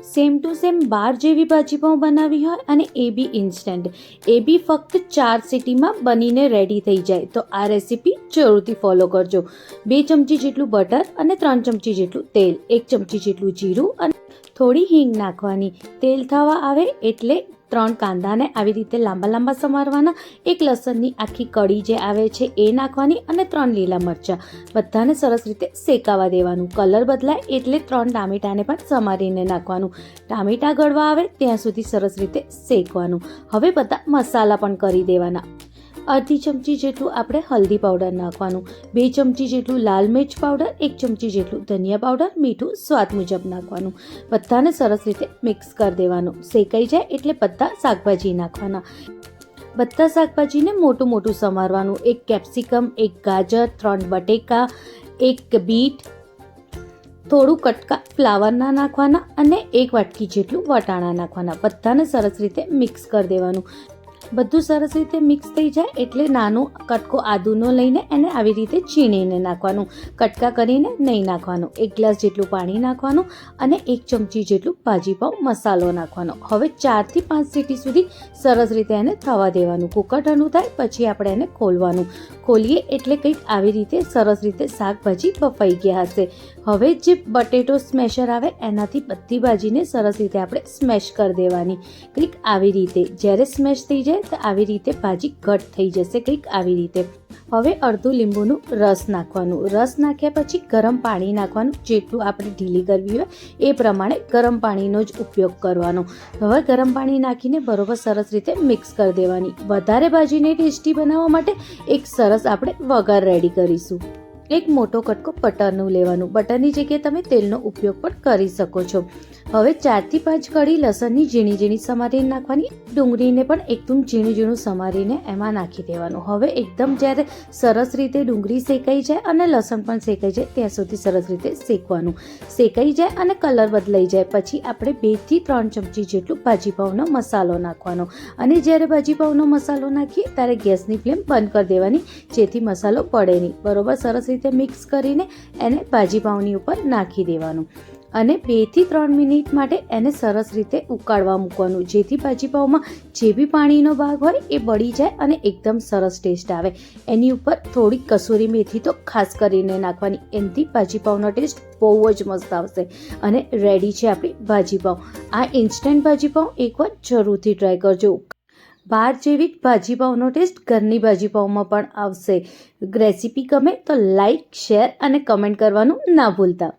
Same to same બાર જેવી ભાજીપાઉં બનાવી હોય અને એ બી ઇન્સ્ટન્ટ, એ બી ફક્ત 4 સીટીમાં બનીને રેડી થઈ જાય. તો આ રેસીપી જરૂરથી ફોલો કરજો. 2 ચમચી જેટલું બટર અને 3 ચમચી જેટલું તેલ, 1 ચમચી જેટલું જીરું અને થોડી હિંગ નાખવાની. તેલ થવા આવે એટલે 3 કાંદાને આવી રીતે લાંબા લાંબા સમારવાના, 1 લસણની આખી કળી જે આવે છે એ નાખવાની અને 3 લીલા મરચાં. બધાને સરસ રીતે શેકાવા દેવાનું. કલર બદલાય એટલે 3 ટામેટાને પણ સમારીને નાખવાનું. ટામેટા ગળવા આવે ત્યાં સુધી સરસ રીતે શેકવાનું. હવે બધા મસાલા પણ કરી દેવાના. અડધી ચમચી જેટલું આપણે હલ્દી પાવડર નાખવાનું, 2 ચમચી જેટલું લાલ મિર્ચ પાવડર, 1 ચમચી જેટલું ધનિયા પાવડર, મીઠું સ્વાદ મુજબ નાખવાનું. બધાને સરસ રીતે મિક્સ કરી દેવાનું. શેકાઈ જાય એટલે બધા શાકભાજી નાખવાના. બધા શાકભાજીને મોટું મોટું સમારવાનું. 1 કેપ્સિકમ, 1 ગાજર, 3 બટેકા, 1 બીટ, થોડું કટકા ફ્લાવરના નાખવાના અને 1 વાટકી જેટલું વટાણા નાખવાના. બધાને સરસ રીતે મિક્સ કરી દેવાનું. બધું સરસ રીતે મિક્સ થઈ જાય એટલે નાનો કટકો આદુનો લઈને એને આવી રીતે છીણીને નાખવાનું. કટકા કરીને નહીં નાખવાનું. 1 ગ્લાસ જેટલું પાણી નાખવાનું અને 1 ચમચી જેટલું ભાજીપાઉં મસાલો નાખવાનો. હવે 4 થી 5 સીટી સુધી સરસ રીતે એને થવા દેવાનું. કુકર ઠંડુ થાય પછી આપણે એને ખોલવાનું. ખોલીએ એટલે કંઈક આવી રીતે સરસ રીતે શાકભાજી બફાઈ ગયા હશે. હવે જે બટેટો સ્મેશર આવે એનાથી બધી ભાજીને સરસ રીતે આપણે સ્મેશ કરી દેવાની. કંઈક આવી રીતે. જ્યારે સ્મેશ થઈ જાય તો આવી રીતે ભાજી ઘટ થઈ જશે, કંઈક આવી રીતે. હવે અડધું લીંબુનું રસ નાખવાનું. રસ નાખ્યા પછી ગરમ પાણી નાખવાનું. જેટલું આપણે ઢીલી કરવી હોય એ પ્રમાણે ગરમ પાણીનો જ ઉપયોગ કરવાનો. હવે ગરમ પાણી નાખીને બરોબર સરસ રીતે મિક્સ કરી દેવાની. વધારે ભાજીને ટેસ્ટી બનાવવા માટે એક સરસ આપણે વઘાર રેડી કરીશું. 1 મોટો કટકો બટરનું લેવાનું. બટરની જગ્યાએ તમે તેલનો ઉપયોગ પણ કરી શકો છો. હવે 4 થી 5 કળી લસણની ઝીણી ઝીણી સમારીને નાખવાની. ડુંગળીને પણ એકદમ ઝીણું ઝીણું સમારીને એમાં નાખી દેવાનું. હવે એકદમ જ્યારે સરસ રીતે ડુંગળી શેકાઈ જાય અને લસણ પણ શેકાઈ જાય ત્યાં સુધી સરસ રીતે શેકવાનું. શેકાઈ જાય અને કલર બદલાઈ જાય પછી આપણે 2 થી 3 ચમચી જેટલું ભાજીપાઉંનો મસાલો નાખવાનો. અને જ્યારે ભાજીપાઉંનો મસાલો નાખીએ ત્યારે ગેસની ફ્લેમ બંધ કરી દેવાની, જેથી મસાલો પડે નહીં. બરોબર સરસ રીતે મિક્સ કરીને એને ભાજીપાઉંની ઉપર નાખી દેવાનું અને 2 થી 3 મિનિટ માટે એને સરસ રીતે ઉકાળવા મૂકવાનું, જેથી ભાજીપાઉંમાં જે બી પાણીનો ભાગ હોય એ બળી જાય અને એકદમ સરસ ટેસ્ટ આવે. એની ઉપર થોડી કસૂરી મેથી તો ખાસ કરીને નાખવાની. એનાથી ભાજીપાઉંનો ટેસ્ટ બહુ જ મસ્ત આવશે. અને રેડી છે આપણી ભાજીપાઉં. આ ઇન્સ્ટન્ટ ભાજીપાઉં એકવાર જરૂરથી ટ્રાય કરજો. બહાર જેવી ભાજીપાઉંનો ટેસ્ટ ઘરની ભાજીપાઉંમાં પણ આવશે. રેસીપી ગમે તો લાઈક, શેર અને કમેન્ટ કરવાનું ના ભૂલતા.